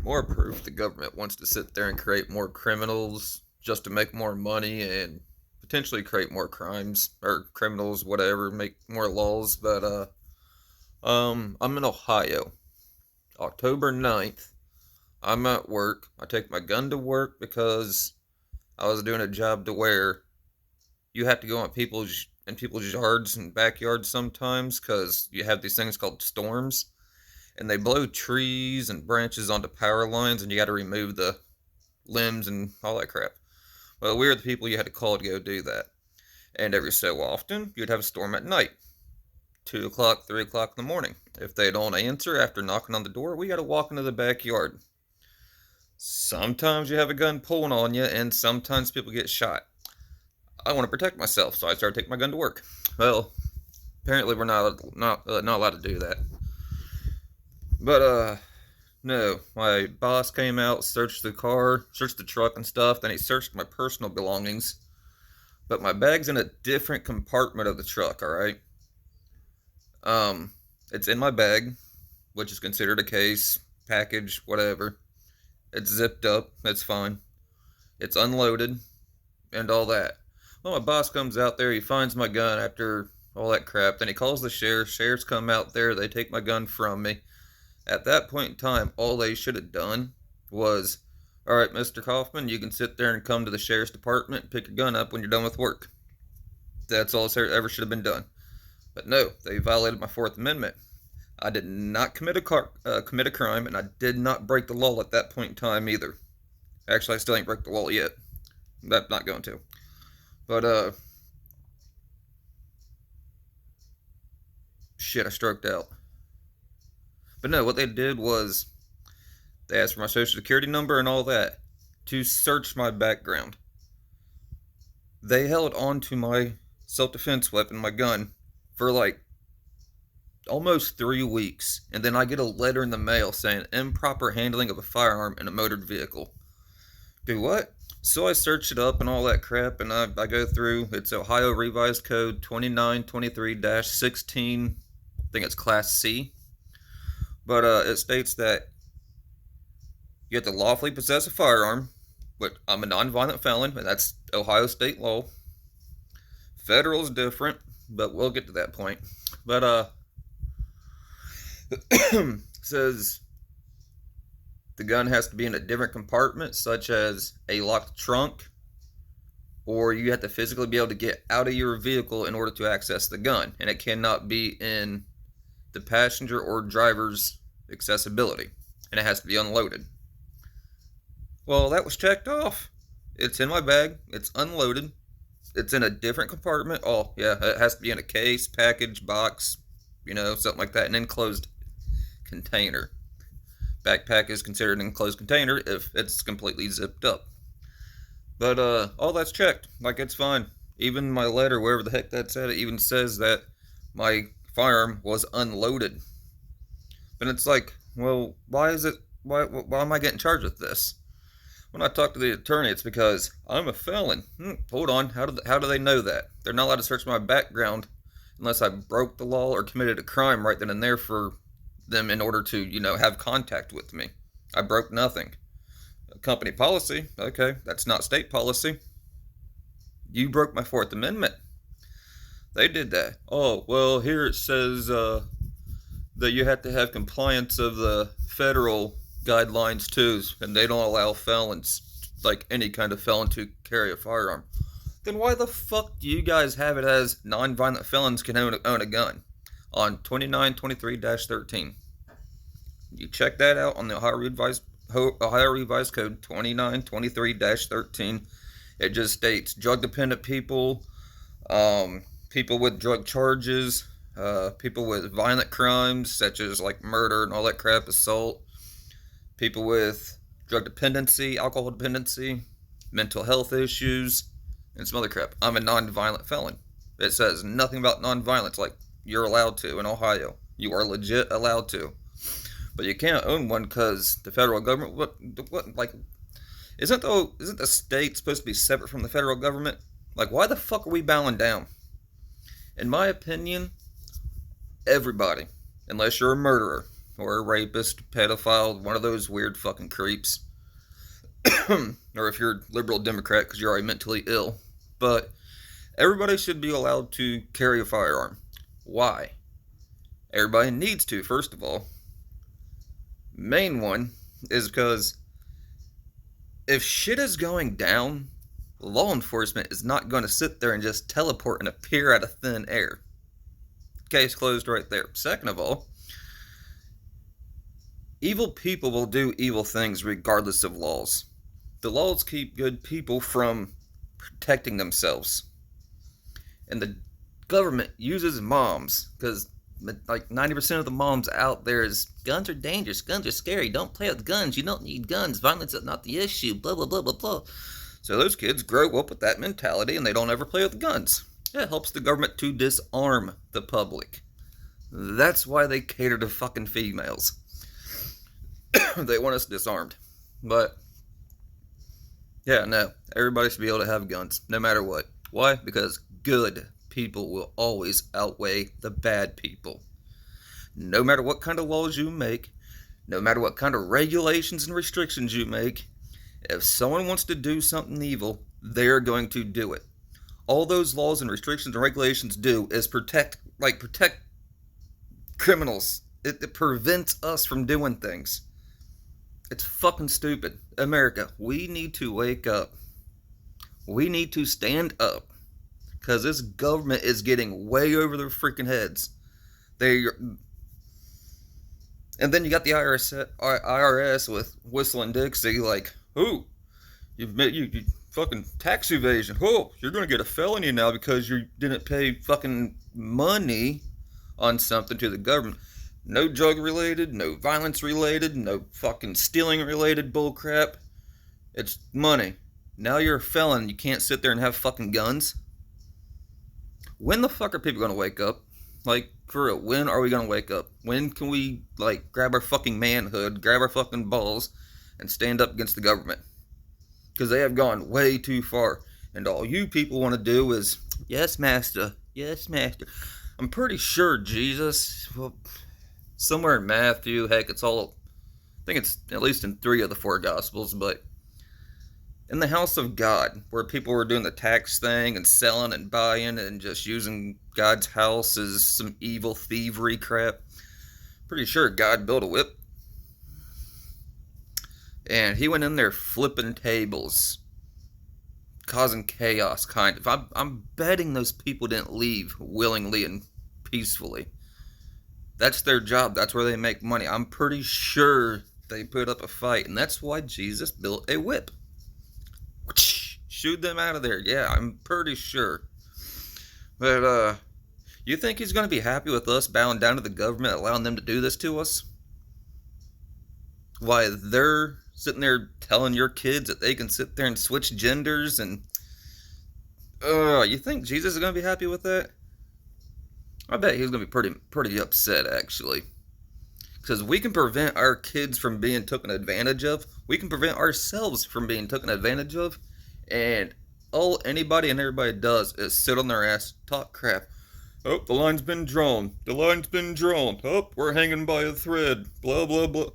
More proof the government wants to sit there and create more criminals just to make more money and potentially create more crimes or criminals, whatever, make more laws. But I'm in Ohio, October 9th. I'm at work. I take my gun to work because I was doing a job to where you have to go in people's yards and backyards sometimes because you have these things called storms, and they blow trees and branches onto power lines, and you got to remove the limbs and all that crap. Well, we were the people you had to call to go do that. And every so often, you'd have a storm at night, 2 o'clock, 3 o'clock in the morning. If they don't answer after knocking on the door, we got to walk into the backyard. Sometimes you have a gun pulling on you, and sometimes people get shot. I want to protect myself, so I started taking my gun to work. Well, apparently we're not allowed to do that. But no, my boss came out, searched the car, searched the truck and stuff. Then he searched my personal belongings. But my bag's in a different compartment of the truck. All right. It's in my bag, which is considered a case, package, whatever. It's zipped up. That's fine. It's unloaded and all that. Well, my boss comes out there. He finds my gun after all that crap. Then he calls the sheriff. Sheriffs come out there. They take my gun from me. At that point in time, all they should have done was, all right, Mr. Kaufman, you can sit there and come to the sheriff's department and pick your gun up when you're done with work. That's all that ever should have been done. But no, they violated my Fourth Amendment. I did not commit a crime, and I did not break the law at that point in time either. Actually, I still ain't broke the law yet. I'm not going to. But, shit, I stroked out. But no, what they did was they asked for my social security number and all that to search my background. They held on to my self-defense weapon, my gun, for like almost 3 weeks. And then I get a letter in the mail saying improper handling of a firearm in a motored vehicle. Do what? So I searched it up and all that crap, and I go through. It's Ohio Revised Code 2923-16. I think it's Class C. But it states that you have to lawfully possess a firearm, but I'm a nonviolent felon, and that's Ohio state law. Federal is different, but we'll get to that point. But says the gun has to be in a different compartment, such as a locked trunk, or you have to physically be able to get out of your vehicle in order to access the gun, and it cannot be in the passenger or driver's accessibility, and it has to be unloaded. Well, that was checked off. It's in my bag. It's unloaded. It's in a different compartment. Oh, yeah, it has to be in a case, package, box, something like that, an enclosed container. Backpack is considered an enclosed container if it's completely zipped up. But all that's checked. Like, it's fine. Even my letter, wherever the heck that said, it even says that my firearm was unloaded. But it's like, well, why am I getting charged with this? When I talk to the attorney, it's because I'm a felon. Hold on, how do they know that? They're not allowed to search my background unless I broke the law or committed a crime right then and there for them in order to, have contact with me. I broke nothing. Company policy, okay, that's not state policy. You broke my Fourth Amendment. They did that. Oh, well, here it says that you have to have compliance of the federal guidelines too, and they don't allow felons, like any kind of felon, to carry a firearm. Then why the fuck do you guys have it as non-violent felons can own a gun on 2923-13? You check that out on the Ohio Revised Code 2923-13. It just states drug-dependent people, people with drug charges, people with violent crimes such as like murder and all that crap, assault, people with drug dependency, alcohol dependency, mental health issues, and some other crap. I'm a non-violent felon. It says nothing about non-violence, like you're allowed to in Ohio. You are legit allowed to. But you can't own one because the federal government, isn't the state supposed to be separate from the federal government? Like, why the fuck are we bowing down? In my opinion, everybody, unless you're a murderer, or a rapist, pedophile, one of those weird fucking creeps. Or if you're liberal Democrat because you're already mentally ill. But everybody should be allowed to carry a firearm. Why? Everybody needs to, first of all. Main one is because if shit is going down, law enforcement is not going to sit there and just teleport and appear out of thin air. Case closed right there. Second of all, evil people will do evil things regardless of laws. The laws keep good people from protecting themselves. And the government uses moms because like 90% of the moms out there is guns are dangerous, guns are scary, don't play with guns, you don't need guns, violence is not the issue, blah blah blah blah blah. So those kids grow up with that mentality and they don't ever play with guns. It helps the government to disarm the public. That's why they cater to fucking females. They want us disarmed. But yeah, no, everybody should be able to have guns no matter what. Why? Because good people will always outweigh the bad people. No matter what kind of laws you make, no matter what kind of regulations and restrictions you make, if someone wants to do something evil, they're going to do it. All those laws and restrictions and regulations do is protect criminals. It prevents us from doing things. It's fucking stupid. America, we need to wake up. We need to stand up. Because this government is getting way over their freaking heads. And then you got the IRS with whistling Dixie like, oh, you fucking tax evasion. Oh, you're going to get a felony now because you didn't pay fucking money on something to the government. No drug related, no violence related, no fucking stealing related bullcrap. It's money. Now you're a felon. You can't sit there and have fucking guns. When the fuck are people going to wake up? Like, for real, when are we going to wake up? When can we, like, grab our fucking manhood, grab our fucking balls, and stand up against the government? Because they have gone way too far. And all you people want to do is, yes, master, yes, master. I'm pretty sure Jesus, well, somewhere in Matthew, heck, it's all, I think it's at least in 3 of the 4 Gospels, but in the house of God, where people were doing the tax thing and selling and buying and just using God's house as some evil thievery crap, pretty sure God built a whip. And he went in there flipping tables, causing chaos, kind of. I'm betting those people didn't leave willingly and peacefully. That's their job. That's where they make money. I'm pretty sure they put up a fight, and that's why Jesus built a whip. Shoot them out of there. Yeah, I'm pretty sure. But, you think he's going to be happy with us bowing down to the government, allowing them to do this to us? Why, they're sitting there telling your kids that they can sit there and switch genders and... you think Jesus is going to be happy with that? I bet he's going to be pretty upset, actually. Because we can prevent our kids from being taken advantage of. We can prevent ourselves from being taken advantage of. And all anybody and everybody does is sit on their ass, talk crap. Oh, the line's been drawn. The line's been drawn. Oh, we're hanging by a thread. Blah, blah, blah.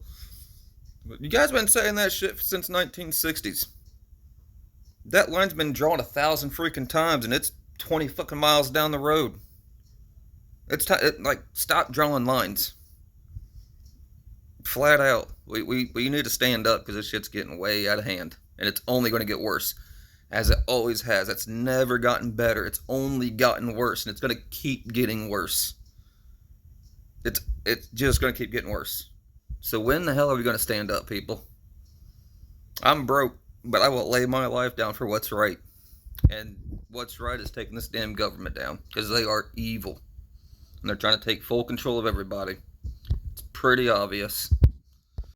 You guys been saying that shit since 1960s. That line's been drawn 1,000 freaking times, and it's 20 fucking miles down the road. It's like, stop drawing lines. Flat out. We need to stand up because this shit's getting way out of hand. And it's only going to get worse. As it always has. It's never gotten better. It's only gotten worse. And it's going to keep getting worse. It's just going to keep getting worse. So when the hell are we going to stand up, people? I'm broke, but I will lay my life down for what's right. And what's right is taking this damn government down. Because they are evil. And they're trying to take full control of everybody. It's pretty obvious.